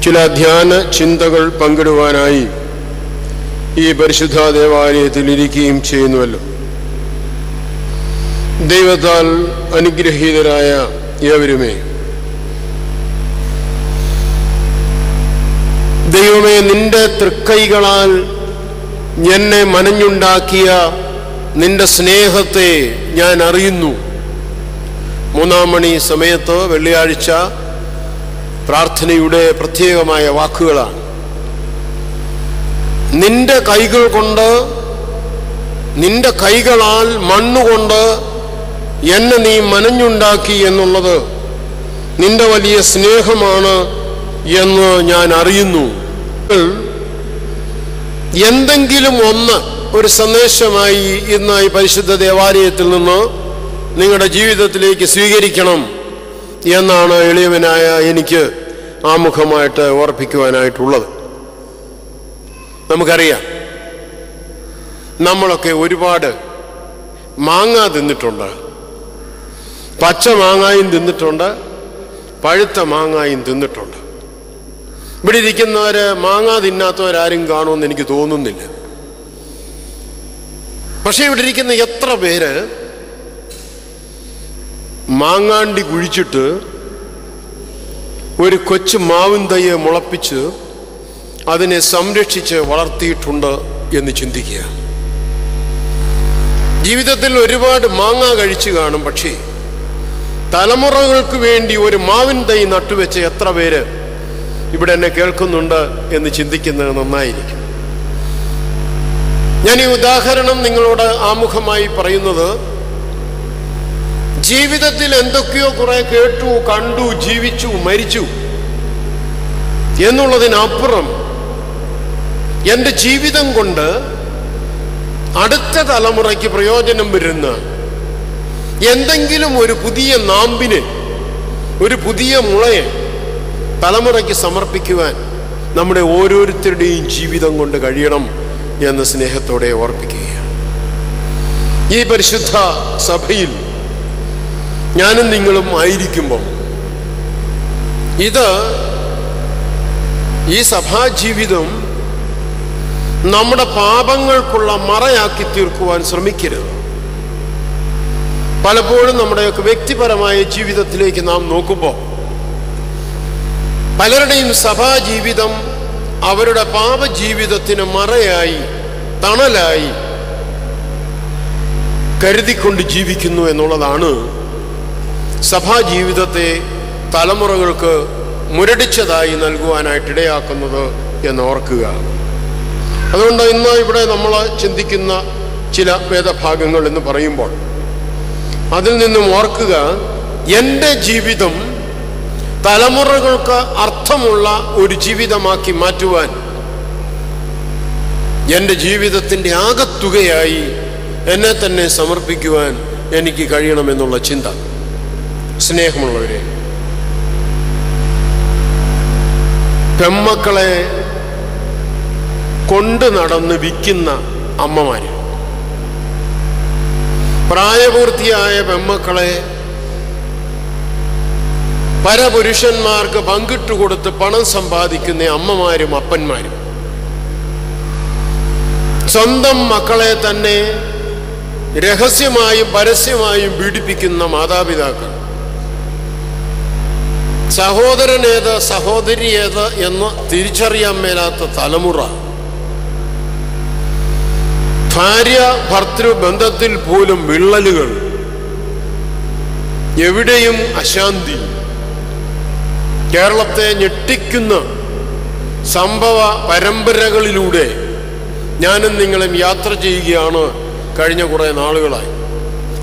ചില ധ്യാന ചിന്തകൾ പങ്കിടുവാനായി ഈ പരിശുദ്ധ ദേവാലയത്തിൽ ഇരിക്കുകയും ചെയ്യുന്നുവല്ലോ. ദൈവത്താൽ അനുഗ്രഹീതരായ ഏവരുമേ, ദൈവമേ, നിന്റെ തൃക്കൈകളാൽ എന്നെ മനഞ്ഞുണ്ടാക്കിയ നിന്റെ സ്നേഹത്തെ ഞാൻ അറിയുന്നു. 3-ാം മണി സമയത്ത് വെള്ളിയാഴ്ച പ്രാർത്ഥനയുടെ പ്രത്യേകമായ വാക്കുകളാണ്. നിന്റെ കൈകൾ കൊണ്ട്, നിന്റെ കൈകളാൽ മണ്ണുകൊണ്ട് എന്നെ നീ മനഞ്ഞുണ്ടാക്കി എന്നുള്ളത് നിന്റെ വലിയ സ്നേഹമാണ് എന്ന് ഞാൻ അറിയുന്നു. എന്തെങ്കിലും ഒന്ന് ഒരു സന്ദേശമായി ഇന്ന് ഈ പരിശുദ്ധ ദേവാലയത്തിൽ നിന്ന് നിങ്ങളുടെ ജീവിതത്തിലേക്ക് സ്വീകരിക്കണം എന്നാണ് എളിയവനായ എനിക്ക് ആമുഖമായിട്ട് ഓർപ്പിക്കുവാനായിട്ടുള്ളത്. നമുക്കറിയാം, നമ്മളൊക്കെ ഒരുപാട് മാങ്ങ തിന്നിട്ടുണ്ട്. പച്ച മാങ്ങായും തിന്നിട്ടുണ്ട്, പഴുത്ത മാങ്ങായും തിന്നിട്ടുണ്ട്. ഇവിടെ ഇരിക്കുന്നവർ മാങ്ങ തിന്നാത്തവരാരും കാണുമെന്ന് എനിക്ക് തോന്നുന്നില്ല. പക്ഷെ ഇവിടെ ഇരിക്കുന്ന എത്ര പേര് മാങ്ങാണ്ടി കുഴിച്ചിട്ട് ഒരു കൊച്ചു മാവിൻ തയ്യെ മുളപ്പിച്ച് അതിനെ സംരക്ഷിച്ച് വളർത്തിയിട്ടുണ്ട് എന്ന് ചിന്തിക്കുക. ജീവിതത്തിൽ ഒരുപാട് മാങ്ങ കഴിച്ചു കാണും, പക്ഷേ തലമുറകൾക്ക് വേണ്ടി ഒരു മാവിൻ തൈ നട്ടുവെച്ച് എത്ര പേര് ഇവിടെ എന്നെ കേൾക്കുന്നുണ്ട് എന്ന് ചിന്തിക്കുന്നത് നന്നായിരിക്കും. ഞാൻ ഈ ഉദാഹരണം നിങ്ങളോട് ആമുഖമായി പറയുന്നത്, ജീവിതത്തിൽ എന്തൊക്കെയോ കുറെ കേട്ടു, കണ്ടു, ജീവിച്ചു, മരിച്ചു എന്നുള്ളതിനപ്പുറം എൻ്റെ ജീവിതം കൊണ്ട് അടുത്ത തലമുറയ്ക്ക് പ്രയോജനം വരുന്ന എന്തെങ്കിലും ഒരു പുതിയ നാമ്പിന്, ഒരു പുതിയ മുളയെ തലമുറയ്ക്ക് സമർപ്പിക്കുവാൻ നമ്മുടെ ഓരോരുത്തരുടെയും ജീവിതം കൊണ്ട് കഴിയണം എന്ന് സ്നേഹത്തോടെ ഓർപ്പിക്കുകയാണ്. ഈ പരിശുദ്ധ സഭയിൽ ഞാനും നിങ്ങളും ആയിരിക്കുമ്പോൾ ഈ സഭാജീവിതം നമ്മുടെ പാപങ്ങൾക്കുള്ള മറയാക്കി തീർക്കുവാൻ ശ്രമിക്കരുത്. പലപ്പോഴും നമ്മുടെയൊക്കെ വ്യക്തിപരമായ ജീവിതത്തിലേക്ക് നാം നോക്കുമ്പോൾ പലരുടെയും സഭാജീവിതം അവരുടെ പാപജീവിതത്തിന് മറയായി, തണലായി കരുതിക്കൊണ്ട് ജീവിക്കുന്നു എന്നുള്ളതാണ് സഭാജീവിതത്തെ തലമുറകൾക്ക് മുരടിച്ചതായി നൽകുവാനായിട്ടിടയാക്കുന്നത് എന്നോർക്കുക. അതുകൊണ്ട് ഇന്ന് ഇവിടെ നമ്മൾ ചിന്തിക്കുന്ന ചില വേദഭാഗങ്ങൾ എന്ന് പറയുമ്പോൾ അതിൽ നിന്നും ഓർക്കുക, എൻ്റെ ജീവിതം തലമുറകൾക്ക് അർത്ഥമുള്ള ഒരു ജീവിതമാക്കി മാറ്റുവാൻ എൻ്റെ ജീവിതത്തിൻ്റെ ആകത്തുകയായി എന്നെ തന്നെ സമർപ്പിക്കുവാൻ എനിക്ക് കഴിയണമെന്നുള്ള ചിന്ത. സ്നേഹമുള്ളവരെ, പെമ്മക്കളെ കൊണ്ട് നടന്ന് വിൽക്കുന്ന അമ്മമാര്, പ്രായപൂർത്തിയായ പെമ്മക്കളെ പരപുരുഷന്മാർക്ക് പങ്കിട്ടുകൊടുത്ത് പണം സമ്പാദിക്കുന്ന അമ്മമാരും അപ്പന്മാരും, സ്വന്തം മക്കളെ തന്നെ രഹസ്യമായും പരസ്യമായും പീഡിപ്പിക്കുന്ന മാതാപിതാക്കൾ, സഹോദരനേത് സഹോദരിയേത് എന്ന് തിരിച്ചറിയാൻ മേലാത്ത തലമുറ, ഭാര്യ ഭർത്തൃ ബന്ധത്തിൽ പോലും വിള്ളലുകൾ, എവിടെയും അശാന്തി, കേരളത്തെ ഞെട്ടിക്കുന്ന സംഭവ പരമ്പരകളിലൂടെ ഞാനും നിങ്ങളും യാത്ര ചെയ്യുകയാണ് കഴിഞ്ഞ കുറേ നാളുകളായി.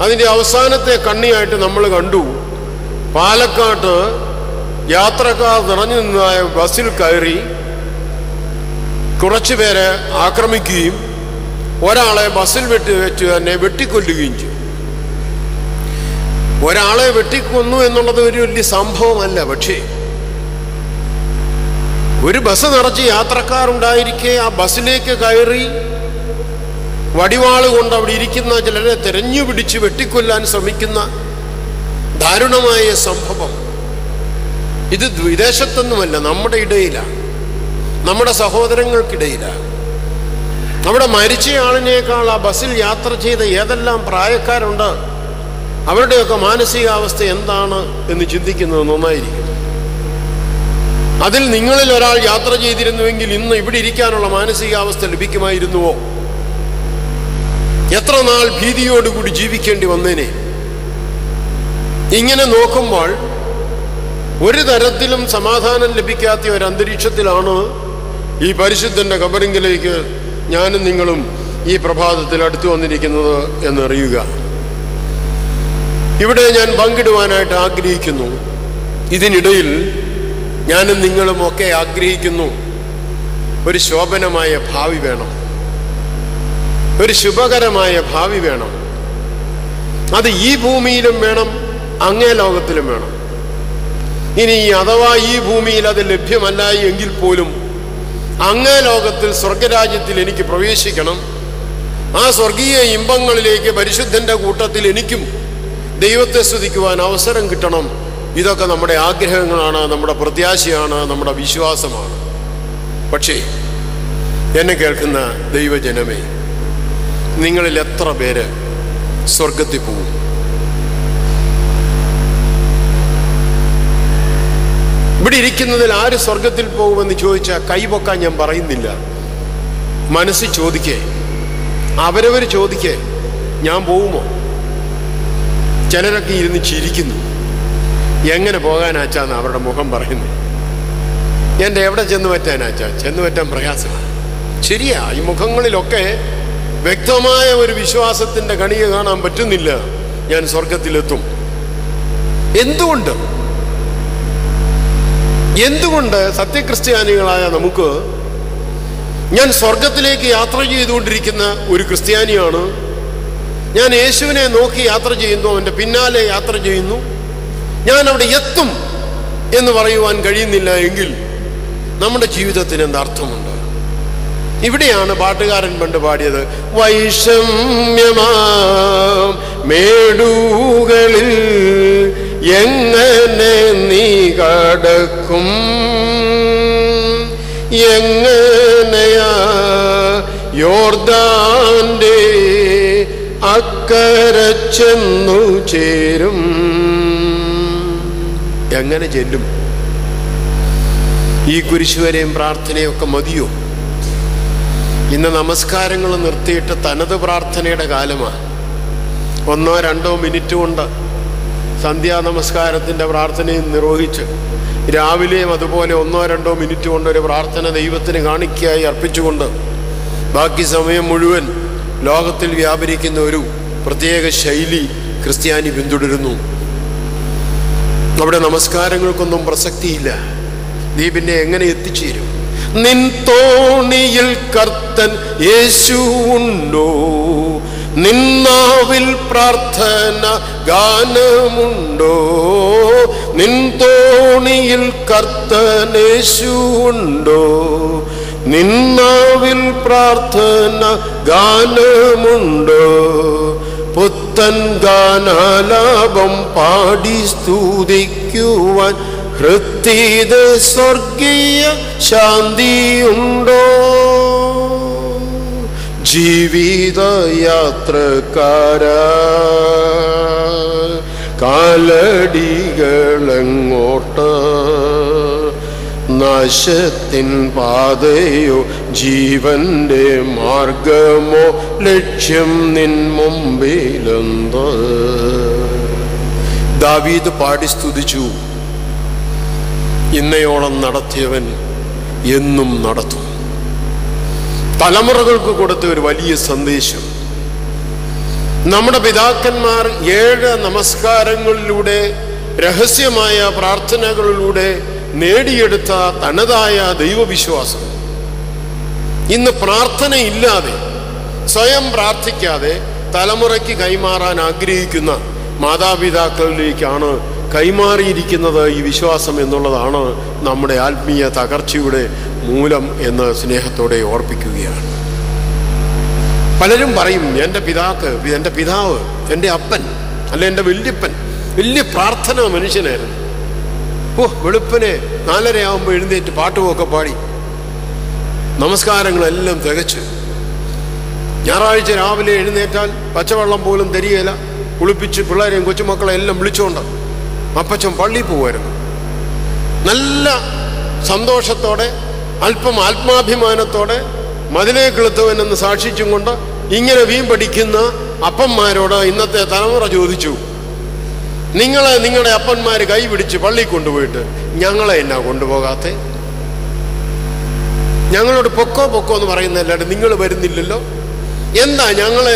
അതിൻ്റെ അവസാനത്തെ കണ്ണിയായിട്ട് നമ്മൾ കണ്ടു, പാലക്കാട്ട് യാത്രക്കാർ നിറഞ്ഞു നിന്നതായ ബസ്സിൽ കയറി കുറച്ചുപേരെ ആക്രമിക്കുകയും ഒരാളെ ബസ്സിൽ വെച്ച് തന്നെ വെട്ടിക്കൊല്ലുകയും ചെയ്തു. ഒരാളെ വെട്ടിക്കൊന്നു എന്നുള്ളത് ഒരു വലിയ സംഭവമല്ല, പക്ഷേ ഒരു ബസ് നിറച്ച് യാത്രക്കാരുണ്ടായിരിക്കെ ആ ബസ്സിലേക്ക് കയറി വടിവാള് കൊണ്ട് അവിടെ ഇരിക്കുന്ന ചിലരെ തെരഞ്ഞു പിടിച്ച് വെട്ടിക്കൊല്ലാൻ ശ്രമിക്കുന്ന ദാരുണമായ സംഭവം ഇത് വിദേശത്തൊന്നുമല്ല, നമ്മുടെ ഇടയിലാണ്, നമ്മുടെ സഹോദരങ്ങൾക്കിടയിലാണ്. അവിടെ മരിച്ചയാളിനേക്കാൾ ആ ബസ്സിൽ യാത്ര ചെയ്ത ഏതെല്ലാം പ്രായക്കാരുണ്ട്, അവരുടെയൊക്കെ മാനസികാവസ്ഥ എന്താണ് എന്ന് ചിന്തിക്കുന്നത് നന്നായിരിക്കും. അതിൽ നിങ്ങളിൽ ഒരാൾ യാത്ര ചെയ്തിരുന്നുവെങ്കിൽ ഇന്ന് ഇവിടെ ഇരിക്കാനുള്ള മാനസികാവസ്ഥ ലഭിക്കുമായിരുന്നുവോ? എത്ര നാൾ ഭീതിയോടുകൂടി ജീവിക്കേണ്ടി വന്നേനെ. ഇങ്ങനെ നോക്കുമ്പോൾ ഒരു തരത്തിലും സമാധാനം ലഭിക്കാത്ത ഒരു അന്തരീക്ഷത്തിലാണ് ഈ പരിശുദ്ധന്റെ ഖബറിങ്കിലേക്ക് ഞാനും നിങ്ങളും ഈ പ്രഭാതത്തിൽ അടുത്തു വന്നിരിക്കുന്നത് എന്നറിയുക. ഇവിടെ ഞാൻ പങ്കിടുവാനായിട്ട് ആഗ്രഹിക്കുന്നു. ഇതിനിടയിൽ ഞാനും നിങ്ങളും ഒക്കെ ആഗ്രഹിക്കുന്നു, ഒരു ശോഭനമായ ഭാവി വേണം, ഒരു ശുഭകരമായ ഭാവി വേണം. അത് ഈ ഭൂമിയിലും വേണം, അങ്ങേ ലോകത്തിലും വേണം. ഇനി അഥവാ ഈ ഭൂമിയിൽ അത് ലഭ്യമല്ല എങ്കിൽ പോലും അങ്ങേ ലോകത്തിൽ സ്വർഗരാജ്യത്തിൽ എനിക്ക് പ്രവേശിക്കണം. ആ സ്വർഗീയ ഇമ്പങ്ങളിലേക്ക് പരിശുദ്ധന്റെ കൂട്ടത്തിൽ എനിക്കും ദൈവത്തെ സ്തുതിക്കുവാൻ അവസരം കിട്ടണം. ഇതൊക്കെ നമ്മുടെ ആഗ്രഹങ്ങളാണ്, നമ്മുടെ പ്രത്യാശയാണ്, നമ്മുടെ വിശ്വാസമാണ്. പക്ഷേ എന്നെ കേൾക്കുന്ന ദൈവജനമേ, നിങ്ങളിൽ എത്ര പേര് സ്വർഗത്തിൽ പോകും? ഇവിടെ ഇരിക്കുന്നതിൽ ആര് സ്വർഗത്തിൽ പോകുമെന്ന് ചോദിച്ചാൽ കൈപൊക്കാൻ ഞാൻ പറയുന്നില്ല. മനസ്സിൽ ചോദിക്കേ, അവരവർ ചോദിക്കേ, ഞാൻ പോകുമോ? ചിലരൊക്കെ ഇരുന്ന് ചിരിക്കുന്നു. എങ്ങനെ പോകാനാച്ചാന്ന് അവരുടെ മുഖം പറയുന്നത്. എൻ്റെ എവിടെ ചെന്ന് പറ്റാനാച്ചാ? ചെന്ന് പറ്റാൻ പ്രയാസമാണ്. ശരിയാ, ഈ മുഖങ്ങളിലൊക്കെ വ്യക്തമായ ഒരു വിശ്വാസത്തിൻ്റെ കണിക കാണാൻ പറ്റുന്നില്ല. ഞാൻ സ്വർഗത്തിലെത്തും. എന്തുകൊണ്ട് സത്യക്രിസ്ത്യാനികളായ നമുക്ക്, ഞാൻ സ്വർഗത്തിലേക്ക് യാത്ര ചെയ്തുകൊണ്ടിരിക്കുന്ന ഒരു ക്രിസ്ത്യാനിയാണ്, ഞാൻ യേശുവിനെ നോക്കി യാത്ര ചെയ്യുന്നു, അവൻ്റെ പിന്നാലെ യാത്ര ചെയ്യുന്നു, ഞാൻ അവിടെ എത്തും എന്ന് പറയുവാൻ കഴിയുന്നില്ല എങ്കിൽ നമ്മുടെ ജീവിതത്തിന് എന്തർത്ഥമുണ്ട്? ഇവിടെയാണ് പാട്ടുകാരൻ പണ്ട് പാടിയത്, വൈഷമ്യമാം മേടുകളിൽ എങ്ങനെ നീ കടക്കും, എങ്ങനെയാ യോർദാന്റെ അക്കരെ ചെന്നു ചേരും? എങ്ങനെ ചെല്ലും? ഈ കുരിശുവരെയും പ്രാർത്ഥനയൊക്കെ മതിയോ? ഇന്ന് നമസ്കാരങ്ങൾ നിർത്തിയിട്ട് തനത് പ്രാർത്ഥനയുടെ കാലമാണ്. 1-2 മിനിറ്റ് കൊണ്ട് സന്ധ്യാ നമസ്കാരത്തിൻ്റെ പ്രാർത്ഥനയും നിർവഹിച്ച് രാവിലെയും അതുപോലെ 1-2 മിനിറ്റ് കൊണ്ട് ഒരു പ്രാർത്ഥന ദൈവത്തിന് കാണിക്കയായി അർപ്പിച്ചുകൊണ്ട് ബാക്കി സമയം മുഴുവൻ ലോകത്തിൽ വ്യാപരിക്കുന്ന ഒരു പ്രത്യേക ശൈലി ക്രിസ്ത്യാനി പിന്തുടരുന്നു. അവിടെ നമസ്കാരങ്ങൾക്കൊന്നും പ്രസക്തിയില്ല. നീ പിന്നെ എങ്ങനെ എത്തിച്ചേരും? നിൻ തോണിയിൽ കർത്തൻ യേശു ഉണ്ടോ? നിന്നാവിൽ പ്രാർത്ഥന ഗാനമുണ്ടോ? നിൻ തോണിയിൽ കർത്തൻ യേശു ഉണ്ടോ? നിന്നാവിൽ പ്രാർത്ഥന ഗാനമുണ്ടോ? പുത്തൻ ഗാനാലാപം പാടി സ്തുതിക്കുവാൻ ഹൃത്തിത സ്വർഗീയ ശാന്തിയുണ്ടോ? ജീവിതയാത്രക്കാരാ, കാലടികളെങ്ങോട്ട്? നാശത്തിൻ പാതയോ ജീവന്റെ മാർഗമോ? ലക്ഷ്യം നിൻ മുമ്പിലെന്ത്? ദാവീദ് പാടി സ്തുതിച്ചു, ഇന്നയോളം നടത്തിയവൻ എന്നും നടത്തും. തലമുറകൾക്ക് കൊടുത്ത ഒരു വലിയ സന്ദേശം. നമ്മുടെ പിതാക്കന്മാർ 7 നമസ്കാരങ്ങളിലൂടെ, രഹസ്യമായ പ്രാർത്ഥനകളിലൂടെ നേടിയെടുത്ത തനതായ ദൈവവിശ്വാസം ഇന്ന് പ്രാർത്ഥനയില്ലാതെ, സ്വയം പ്രാർത്ഥിക്കാതെ തലമുറയ്ക്ക് കൈമാറാൻ ആഗ്രഹിക്കുന്ന മാതാപിതാക്കളിലേക്കാണ് കൈമാറിയിരിക്കുന്നത് ഈ വിശ്വാസം എന്നുള്ളതാണ് നമ്മുടെ ആത്മീയ തകർച്ചയുടെ മൂലം എന്ന് സ്നേഹത്തോടെ ഓർപ്പിക്കുകയാണ്. പലരും പറയും, എൻ്റെ പിതാവ്, എൻ്റെ അപ്പൻ, അല്ലെ എൻ്റെ വല്യപ്പൻ വലിയ പ്രാർത്ഥന മനുഷ്യനായിരുന്നു. വെളുപ്പിനെ 4:30 എഴുന്നേറ്റ് പാട്ടുമൊക്കെ പാടി നമസ്കാരങ്ങളെല്ലാം തികച്ച് ഞായറാഴ്ച രാവിലെ എഴുന്നേറ്റാൽ പച്ചവെള്ളം പോലും തരികയില്ല. കുളിപ്പിച്ച് പിള്ളേരെയും കൊച്ചുമക്കളെ എല്ലാം വിളിച്ചുകൊണ്ട് അപ്പച്ചൻ പള്ളിയിൽ പോകുമായിരുന്നു. നല്ല സന്തോഷത്തോടെ അല്പം ആത്മാഭിമാനത്തോടെ മതിലേ കിളുത്തവനെന്ന് സാക്ഷിച്ചും കൊണ്ട് ഇങ്ങനെ വീമ്പടിക്കുന്ന അപ്പന്മാരോട് ഇന്നത്തെ തലമുറ ചോദിച്ചു, നിങ്ങളെ നിങ്ങളുടെ അപ്പന്മാർ കൈ പിടിച്ച് പള്ളി കൊണ്ടുപോയിട്ട് ഞങ്ങളെ എന്നാ കൊണ്ടുപോകാത്തെ? ഞങ്ങളോട് പൊക്കോ എന്ന് പറയുന്നല്ലാണ്ട് നിങ്ങൾ വരുന്നില്ലല്ലോ. എന്താ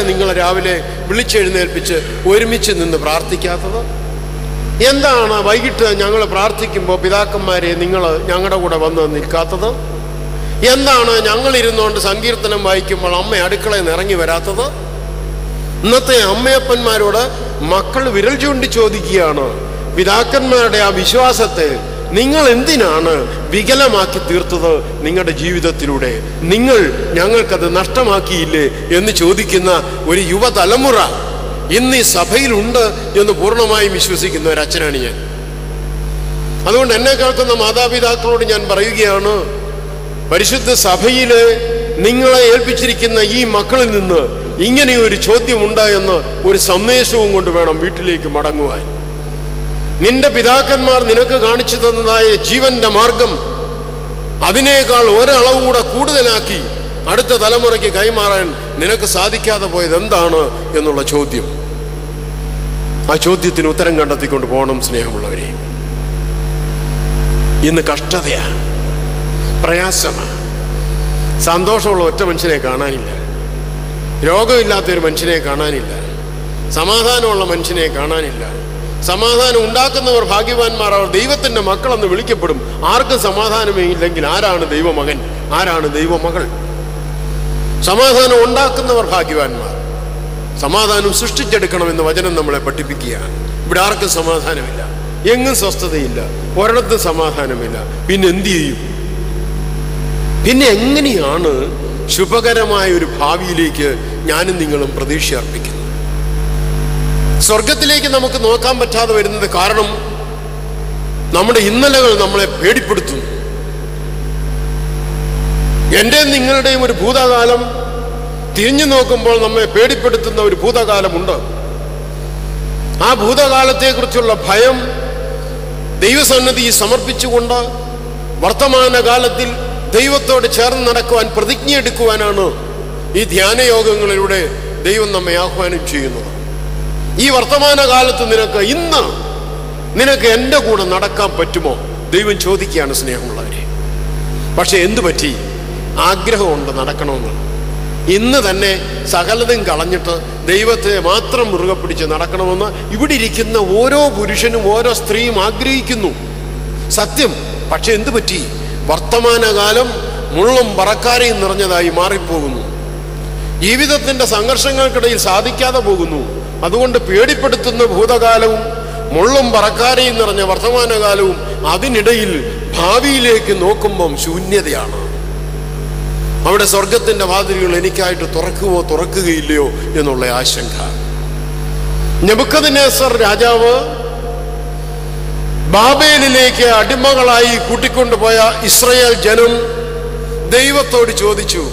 നിങ്ങളെ രാവിലെ വിളിച്ചെഴുന്നേൽപ്പിച്ച് ഒരുമിച്ച് നിന്ന് പ്രാർത്ഥിക്കാത്തത്? എന്താണ് വൈകിട്ട് ഞങ്ങൾ പ്രാർത്ഥിക്കുമ്പോൾ പിതാക്കന്മാരെ നിങ്ങൾ ഞങ്ങളുടെ കൂടെ വന്ന് നിൽക്കാത്തത്? എന്താണ് ഞങ്ങളിരുന്നുകൊണ്ട് സങ്കീർത്തനം വായിക്കുമ്പോൾ അമ്മ അടുക്കളയിൽ നിന്ന് ഇറങ്ങി വരാത്തത്? ഇന്നത്തെ അമ്മയപ്പന്മാരോട് മക്കൾ വിരൽ ചൂണ്ടി ചോദിക്കുകയാണ്, പിതാക്കന്മാരുടെ ആ വിശ്വാസത്തെ നിങ്ങൾ എന്തിനാണ് വികലമാക്കി തീർത്തത്? നിങ്ങളുടെ ജീവിതത്തിലൂടെ നിങ്ങൾ ഞങ്ങൾക്കത് നഷ്ടമാക്കിയില്ലേ എന്ന് ചോദിക്കുന്ന ഒരു യുവതലമുറ ഇന്ന് ഈ സഭയിലുണ്ട് എന്ന് പൂർണ്ണമായും വിശ്വസിക്കുന്ന ഒരു അച്ഛനാണ് ഞാൻ. അതുകൊണ്ട് എന്നെ കേൾക്കുന്ന മാതാപിതാക്കളോട് ഞാൻ പറയുകയാണ്, പരിശുദ്ധ സഭയില് നിങ്ങളെ ഏൽപ്പിച്ചിരിക്കുന്ന ഈ മക്കളിൽ നിന്ന് ഇങ്ങനെയൊരു ചോദ്യമുണ്ട് എന്ന് ഒരു സന്ദേശവും കൊണ്ട് വേണം വീട്ടിലേക്ക് മടങ്ങുവാൻ. നിന്റെ പിതാക്കന്മാർ നിനക്ക് കാണിച്ചു തന്നതായ ജീവന്റെ മാർഗം അതിനേക്കാൾ ഒരളവ് കൂടെ കൂടുതലാക്കി അടുത്ത തലമുറയ്ക്ക് കൈമാറാൻ നിനക്ക് സാധിക്കാതെ പോയത് എന്താണ് എന്നുള്ള ചോദ്യം, ആ ചോദ്യത്തിന് ഉത്തരം കണ്ടെത്തിക്കൊണ്ട് പോകണം. സ്നേഹമുള്ളവരെ, ഇന്ന് കഷ്ടതയാണ്, പ്രയാസമാണ്. സന്തോഷമുള്ള ഒറ്റ മനുഷ്യനെ കാണാനില്ല, രോഗമില്ലാത്തൊരു മനുഷ്യനെ കാണാനില്ല, സമാധാനമുള്ള മനുഷ്യനെ കാണാനില്ല. സമാധാനം ഉണ്ടാക്കുന്നവർ ഭാഗ്യവാന്മാർ, അവർ ദൈവത്തിന്റെ മക്കളെന്ന് വിളിക്കപ്പെടും. ആർക്കും സമാധാനമേ ഇല്ലെങ്കിൽ ആരാണ് ദൈവമകൻ, ആരാണ് ദൈവമകൾ? സമാധാനം ഉണ്ടാക്കുന്നവർ ഭാഗ്യവാന്മാർ. സമാധാനം സൃഷ്ടിച്ചെടുക്കണമെന്ന് വചനം നമ്മളെ പഠിപ്പിക്കുകയാണ്. ഇവിടെ ആർക്കും സമാധാനമില്ല, എങ്ങും സ്വസ്ഥതയില്ല, ഒരിടത്തും സമാധാനമില്ല. പിന്നെ എന്തു ചെയ്യും? പിന്നെ എങ്ങനെയാണ് ശുഭകരമായ ഒരു ഭാവിയിലേക്ക് ഞാനും നിങ്ങളും പ്രതീക്ഷ അർപ്പിക്കുന്നത്? സ്വർഗത്തിലേക്ക് നമുക്ക് നോക്കാൻ പറ്റാതെ വരുന്നത് കാരണം നമ്മുടെ ഇന്നലകൾ നമ്മളെ പേടിപ്പെടുത്തുന്നു. എന്റെയും നിങ്ങളുടെയും ഒരു ഭൂതകാലം തിരിഞ്ഞു നോക്കുമ്പോൾ നമ്മെ പേടിപ്പെടുത്തുന്ന ഒരു ഭൂതകാലമുണ്ട്. ആ ഭൂതകാലത്തെക്കുറിച്ചുള്ള ഭയം ദൈവസന്നിധി സമർപ്പിച്ചുകൊണ്ട് വർത്തമാനകാലത്തിൽ ദൈവത്തോട് ചേർന്ന് നടക്കുവാൻ പ്രതിജ്ഞ എടുക്കുവാനാണ് ഈ ധ്യാനയോഗങ്ങളിലൂടെ ദൈവം നമ്മെ ആഹ്വാനം ചെയ്യുന്നത്. ഈ വർത്തമാനകാലത്ത് ഇന്ന് നിനക്ക് എൻ്റെ കൂടെ നടക്കാൻ പറ്റുമോ? ദൈവം ചോദിക്കുകയാണ് സ്നേഹമുള്ളവരെ. പക്ഷെ എന്തു പറ്റി? ആഗ്രഹമുണ്ട് നടക്കണമെന്ന്. ഇന്ന് തന്നെ സകലതും കളഞ്ഞിട്ട് ദൈവത്തെ മാത്രം മുറുകെ പിടിച്ച് നടക്കണമെന്ന് ഇവിടെ ഇരിക്കുന്ന ഓരോ പുരുഷനും ഓരോ സ്ത്രീയും ആഗ്രഹിക്കുന്നു. സത്യം. പക്ഷെ എന്തു പറ്റി? വർത്തമാനകാലം മുള്ളും പറക്കാരയും നിറഞ്ഞതായി മാറിപ്പോകുന്നു. ജീവിതത്തിന്റെ സംഘർഷങ്ങൾക്കിടയിൽ സാധിക്കാതെ പോകുന്നു. അതുകൊണ്ട് പേടിപ്പെടുത്തുന്ന ഭൂതകാലവും മുള്ളും പറക്കാരയും നിറഞ്ഞ വർത്തമാനകാലവും അതിനിടയിൽ ഭാവിയിലേക്ക് നോക്കുമ്പം ശൂന്യതയാണ്. അവിടെ സ്വർഗത്തിന്റെ വാതിലുകൾ എനിക്കായിട്ട് തുറക്കുകയില്ലയോ എന്നുള്ള ആശങ്ക. നെബൂഖദ്നേസർ രാജാവ് ബാബേലിലേക്ക് അടിമകളായി കൂട്ടിക്കൊണ്ടുപോയ ഇസ്രായേൽ ജനം ദൈവത്തോട് ചോദിച്ചു,